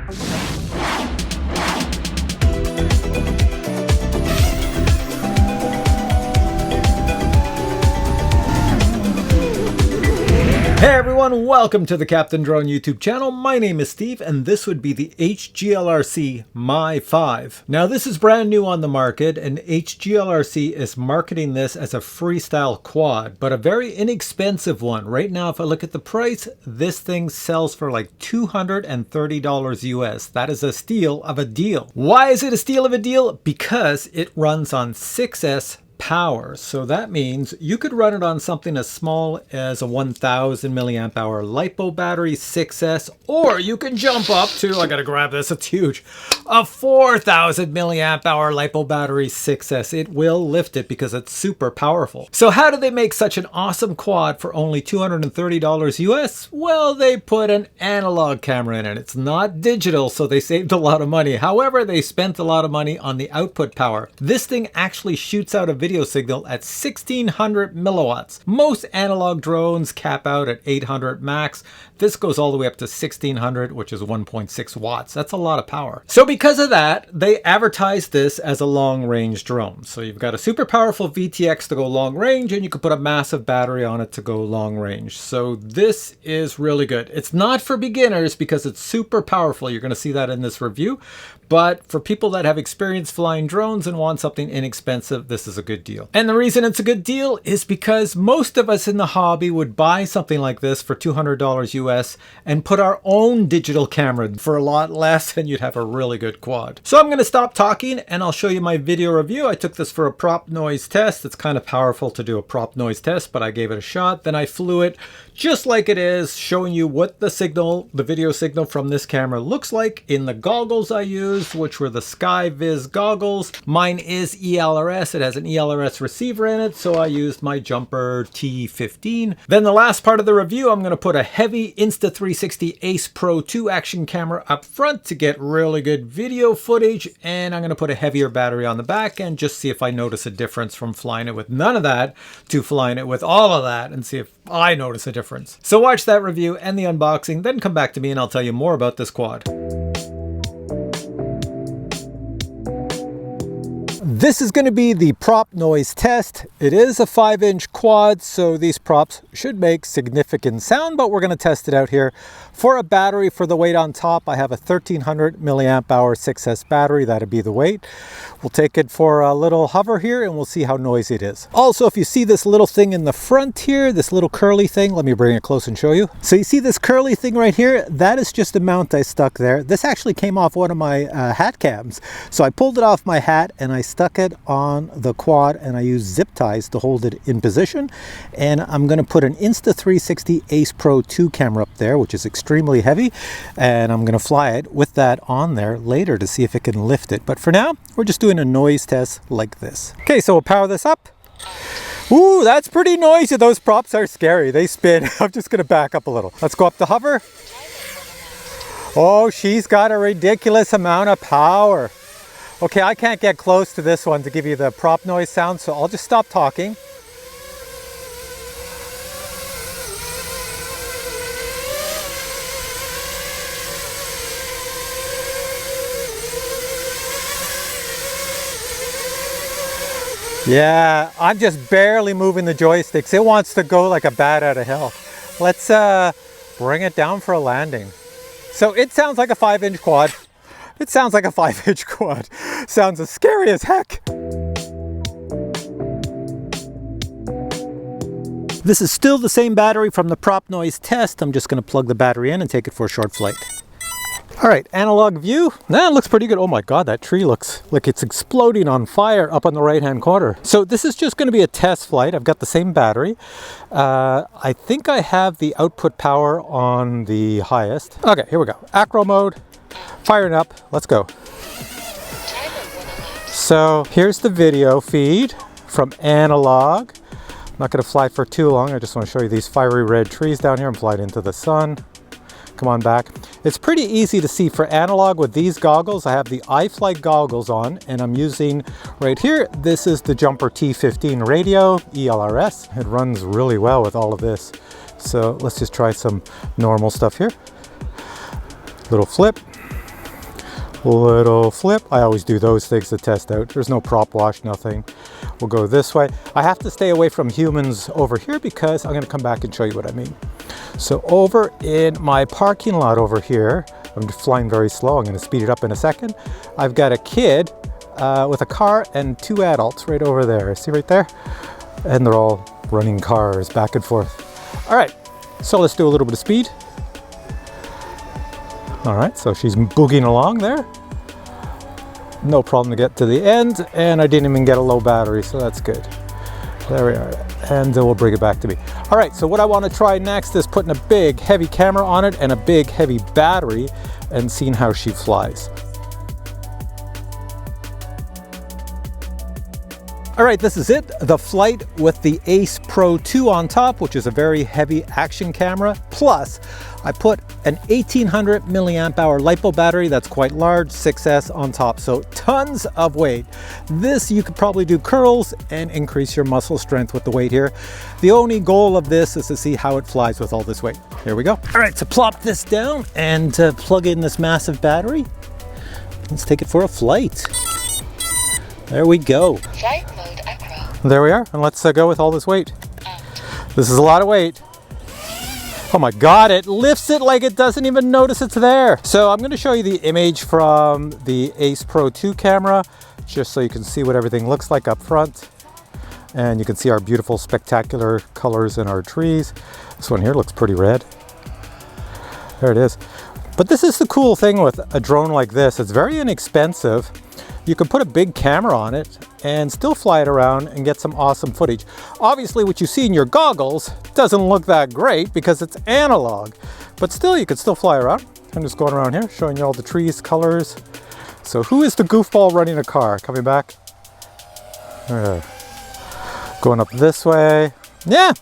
Hey everyone, welcome to the Captain Drone YouTube channel. My name is Steve and this would be the HGLRC MY5. Now this is brand new on the market and HGLRC is marketing this as a freestyle quad, but a very inexpensive one. Right now if I look at the price, this thing sells for like $230 US. That is a steal of a deal. Why is it a steal of a deal? Because it runs on 6S power. So that means you could run it on something as small as a 1000 milliamp hour LiPo battery 6S, or you can jump up to, I gotta grab this, it's huge, a 4000 milliamp hour LiPo battery 6S. It will lift it because it's super powerful. So how do they make such an awesome quad for only $230 US? Well, they put an analog camera in it. It's not digital, so they saved a lot of money. However, they spent a lot of money on the output power. This thing actually shoots out a video signal at 1600 milliwatts. Most analog drones cap out at 800 max. This goes all the way up to 1600, which is 1.6 watts. That's a lot of power. So because of that, they advertise this as a long-range drone. So you've got a super powerful VTX to go long range, and you can put a massive battery on it to go long range. So this is really good. It's not for beginners because it's super powerful. You're going to see that in this review. But for people that have experience flying drones and want something inexpensive, this is a good deal. And the reason it's a good deal is because most of us in the hobby would buy something like this for $200 US and put our own digital camera for a lot less, and you'd have a really good quad. So I'm going to stop talking and I'll show you my video review. I took this for a prop noise test. It's kind of powerful to do a prop noise test, but I gave it a shot. Then I flew it just like it is, showing you what the signal, the video signal from this camera looks like in the goggles I used, which were the SKYVIZ Goggles. Mine is ELRS. It has an ELRS receiver in it, so I used my JUMPER T15. Then the last part of the review, I'm going to put a heavy Insta360 ACE Pro 2 action camera up front to get really good video footage, and I'm going to put a heavier battery on the back and just see if I notice a difference from flying it with none of that to flying it with all of that, and see if I notice a difference. So watch that review and the unboxing, then come back to me and I'll tell you more about this quad. This is going to be the prop noise test. It is a 5-inch quad, so these props should make significant sound, but we're going to test it out here. For a battery, for the weight on top, I have a 1300 milliamp hour 6S battery. That'd be the weight. We'll take it for a little hover here and we'll see how noisy it is. Also, if you see this little thing in the front here, this little curly thing, let me bring it close and show you. So you see this curly thing right here? That is just a mount I stuck there. This actually came off one of my hat cams. So I pulled it off my hat and I stuck it on the quad, and I used zip ties to hold it in position. And I'm going to put an Insta360 ACE Pro 2 camera up there, which is extremely heavy, and I'm going to fly it with that on there later to see if it can lift it. But for now, we're just doing a noise test like this. Okay, so we'll power this up. Ooh, that's pretty noisy. Those props are scary. They spin. I'm just going to back up a little. Let's go up to hover. Oh, she's got a ridiculous amount of power. Okay, I can't get close to this one to give you the prop noise sound, so I'll just stop talking. Yeah, I'm just barely moving the joysticks. It wants to go like a bat out of hell. Let's bring it down for a landing. So it sounds like a 5-inch quad. It sounds like a 5-inch quad. Sounds as scary as heck. This is still the same battery from the prop noise test. I'm just going to plug the battery in and take it for a short flight. All right, analog view. That looks pretty good. Oh my God, that tree looks like it's exploding on fire up on the right-hand corner. So this is just going to be a test flight. I've got the same battery. I think I have the output power on the highest. Okay, here we go. Acro mode. Firing up. Let's go. So here's the video feed from analog. I'm not going to fly for too long. I just want to show you these fiery red trees down here. I'm flying into the sun. Come on back. It's pretty easy to see for analog with these goggles. I have the iFlight goggles on, and I'm using right here, this is the JUMPER T15 Radio, ELRS. It runs really well with all of this. So let's just try some normal stuff here. Little flip. Little flip. I always do those things to test out. There's no prop wash, nothing. We'll go this way. I have to stay away from humans over here because I'm going to come back and show you what I mean. So over in my parking lot over here, I'm flying very slow. I'm going to speed it up in a second. I've got a kid with a car and 2 adults right over there. See right there? And they're all running cars back and forth. All right, so let's do a little bit of speed. All right, so she's boogieing along there. No problem to get to the end, and I didn't even get a low battery, so that's good. There we are, and we'll bring it back to me. All right, so what I want to try next is putting a big heavy camera on it and a big heavy battery and seeing how she flies. All right, this is it, the flight with the ACE Pro 2 on top, which is a very heavy action camera. Plus, I put an 1800 milliamp hour LiPo battery that's quite large, 6S on top, so tons of weight. This, you could probably do curls and increase your muscle strength with the weight here. The only goal of this is to see how it flies with all this weight. Here we go. All right, so plop this down and plug in this massive battery. Let's take it for a flight. There we go. Flight mode acro. There we are, and let's go with all this weight. This is a lot of weight. Oh my God, it lifts it like it doesn't even notice it's there. So I'm gonna show you the image from the ACE Pro 2 camera, just so you can see what everything looks like up front. And you can see our beautiful, spectacular colors in our trees. This one here looks pretty red. There it is. But this is the cool thing with a drone like this. It's very inexpensive. You can put a big camera on it and still fly it around and get some awesome footage. Obviously, what you see in your goggles doesn't look that great because it's analog, but still, you could still fly around. I'm just going around here, showing you all the trees, colors. So who is the goofball running a car? Coming back. Going up this way. Yeah,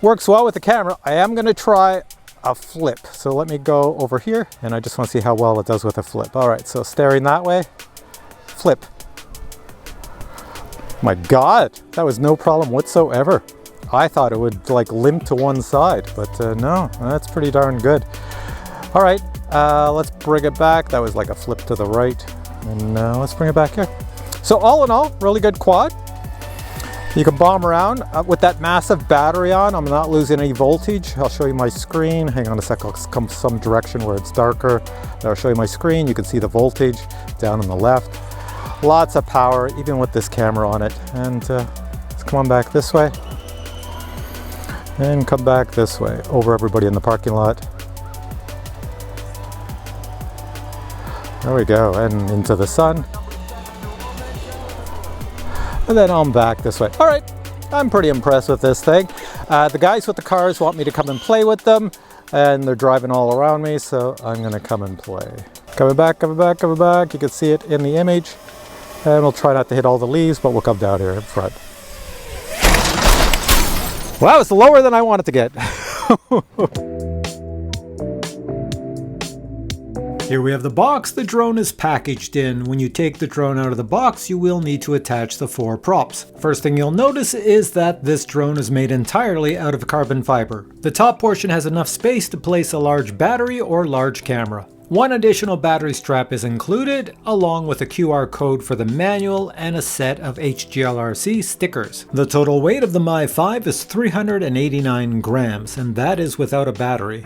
works well with the camera. I am gonna try a flip. So let me go over here and I just wanna see how well it does with a flip. All right, so staring that way. Flip. My God, that was no problem whatsoever. I thought it would like limp to one side, but no, that's pretty darn good. All right, let's bring it back. That was like a flip to the right, and let's bring it back here. So all in all, really good quad. You can bomb around with that massive battery on. I'm not losing any voltage. I'll show you my screen. Hang on a sec, I'll come some direction where it's darker. I'll show you my screen. You can see the voltage down on the left. Lots of power, even with this camera on it. And let's come on back this way. And come back this way, over everybody in the parking lot. There we go, and into the sun. And then I'm back this way. All right, I'm pretty impressed with this thing. The guys with the cars want me to come and play with them, and they're driving all around me, so I'm gonna come and play. Coming back, coming back, coming back. You can see it in the image. And we'll try not to hit all the leaves, but we'll come down here in front. Wow, it's lower than I wanted to get. Here we have the box the drone is packaged in. When you take the drone out of the box, you will need to attach the 4 props. First thing you'll notice is that this drone is made entirely out of carbon fiber. The top portion has enough space to place a large battery or large camera. One additional battery strap is included, along with a QR code for the manual and a set of HGLRC stickers. The total weight of the MY5 is 389 grams, and that is without a battery.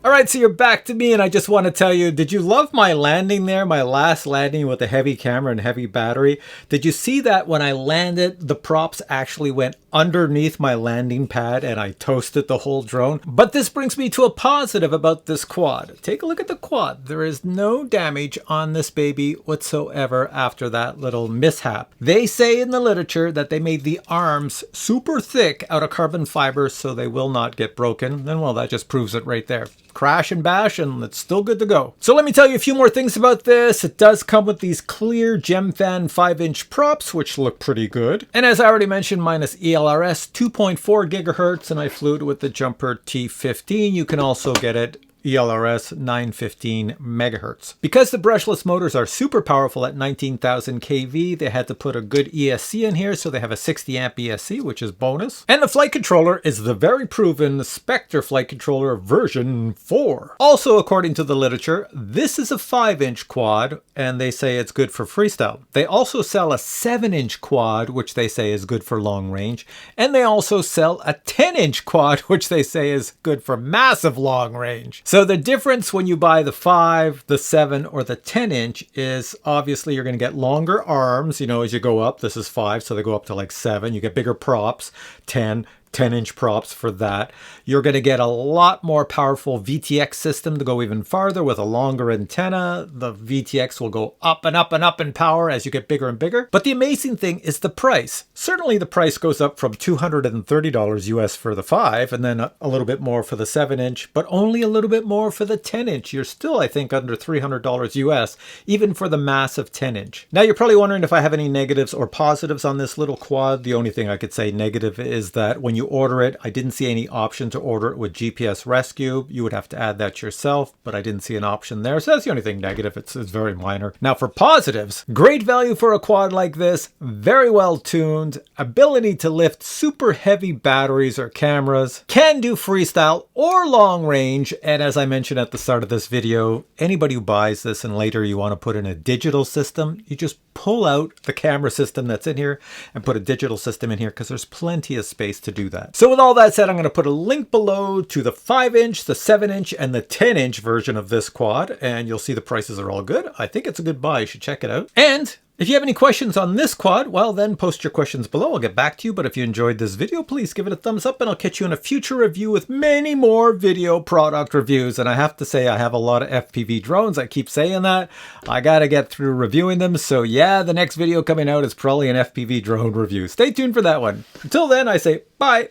Alright, so you're back to me, and I just want to tell you, did you love my landing there? My last landing with a heavy camera and heavy battery? Did you see that when I landed, the props actually went underneath my landing pad and I toasted the whole drone? But this brings me to a positive about this quad. Take a look at the quad. There is no damage on this baby whatsoever after that little mishap. They say in the literature that they made the arms super thick out of carbon fiber so they will not get broken. And well, that just proves it right there. Crash and bash and it's still good to go. So let me tell you a few more things about this. It does come with these clear GemFan 5-inch props, which look pretty good. And as I already mentioned, mine is ELRS 2.4 gigahertz, and I flew it with the JUMPER T15. You can also get it HGLRS 915 megahertz. Because the brushless motors are super powerful at 19,000 kV, they had to put a good ESC in here, so they have a 60 amp ESC, which is bonus. And the flight controller is the very proven Spectre flight controller version 4. Also, according to the literature, this is a 5-inch quad, and they say it's good for freestyle. They also sell a 7-inch quad, which they say is good for long range, and they also sell a 10-inch quad, which they say is good for massive long range. So the difference when you buy the 5, the 7, or the 10-inch is obviously you're going to get longer arms, you know, as you go up. This is 5, so they go up to like 7. You get bigger props, 10-inch props for that. You're going to get a lot more powerful VTX system to go even farther with a longer antenna. The VTX will go up and up and up in power as you get bigger and bigger. But the amazing thing is the price. Certainly the price goes up from $230 US for the 5 and then a little bit more for the 7-inch, but only a little bit more for the 10-inch. You're still, I think, under $300 US, even for the massive 10-inch. Now you're probably wondering if I have any negatives or positives on this little quad. The only thing I could say negative is that when you order it, I didn't see any option to order it with GPS rescue. You would have to add that yourself, but I didn't see an option there. So that's the only thing negative. It's very minor. Now for positives, great value for a quad like this, very well tuned, ability to lift super heavy batteries or cameras, can do freestyle or long range. And as I mentioned at the start of this video, anybody who buys this and later you want to put in a digital system, you just pull out the camera system that's in here and put a digital system in here because there's plenty of space to do that. So with all that said, I'm going to put a link below to the 5-inch, the 7-inch, and the 10-inch version of this quad, and you'll see the prices are all good. I think it's a good buy. You should check it out. And if you have any questions on this quad, well then post your questions below. I'll get back to you. But if you enjoyed this video, please give it a thumbs up and I'll catch you in a future review with many more video product reviews. And I have to say, I have a lot of FPV drones. I keep saying that. I got to get through reviewing them. So yeah, the next video coming out is probably an FPV drone review. Stay tuned for that one. Until then, I say bye.